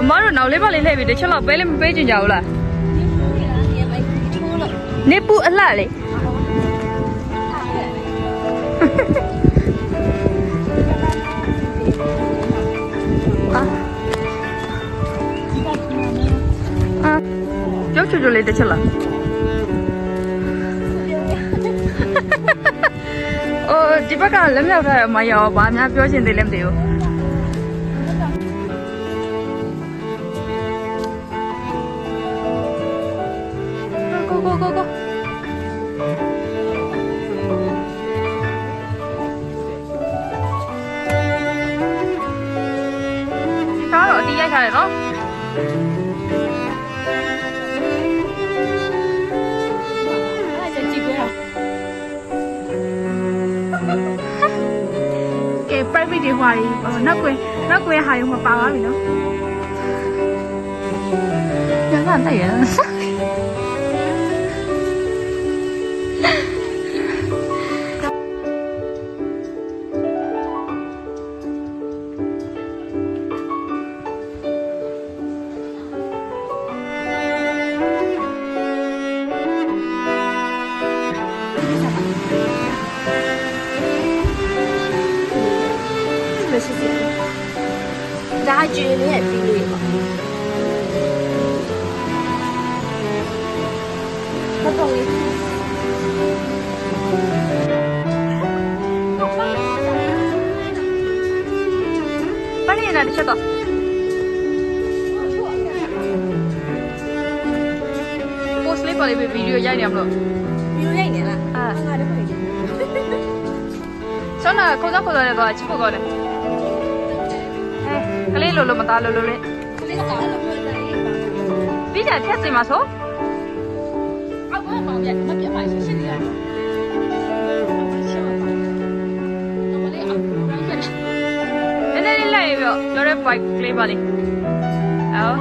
妈说闹嘞把嘞来比的，吃了白嘞白进家了。你不拉嘞？啊，叫出来的吃了。ဒီဘက်ကလက်မြောက်ထားရမရောဘာများပြောချင်သေးလဲမသိဘူးကိုဒီကားတော့အတီးရိုက်ထားတယ်နော်private တွေဟွာကြီးနောက်ကွယ်ဟာရုံမပါပါပြီနော်ရမှန်တယ်ရဒါကျွေးလေးပြီးလို့ပါဟုတ်တော့လေဘာနေလဲတစ်ချက်တော့ပို့လေးပါလေးဗီဒီယိုရိုက်နေမလို့ဗီဒီယိုရိုက်နေလားငါလည်းမလုပ်ဘူးဆောင်းနာခေါ်တော့တော့ချစ်ဖို့ကောတယ်ကလေးလိုမသားလိုလေးကလေးကသားလိုပြီးကြထက်စီမှာဆိုအောက်မှာပေါ့ဗျမပြတ်ပါရှင်းရှင်းလေးနည်းနည်းလေးလိုက်ပြီးတော့လောရဲဘိုက်ကလေးပါလေးအော်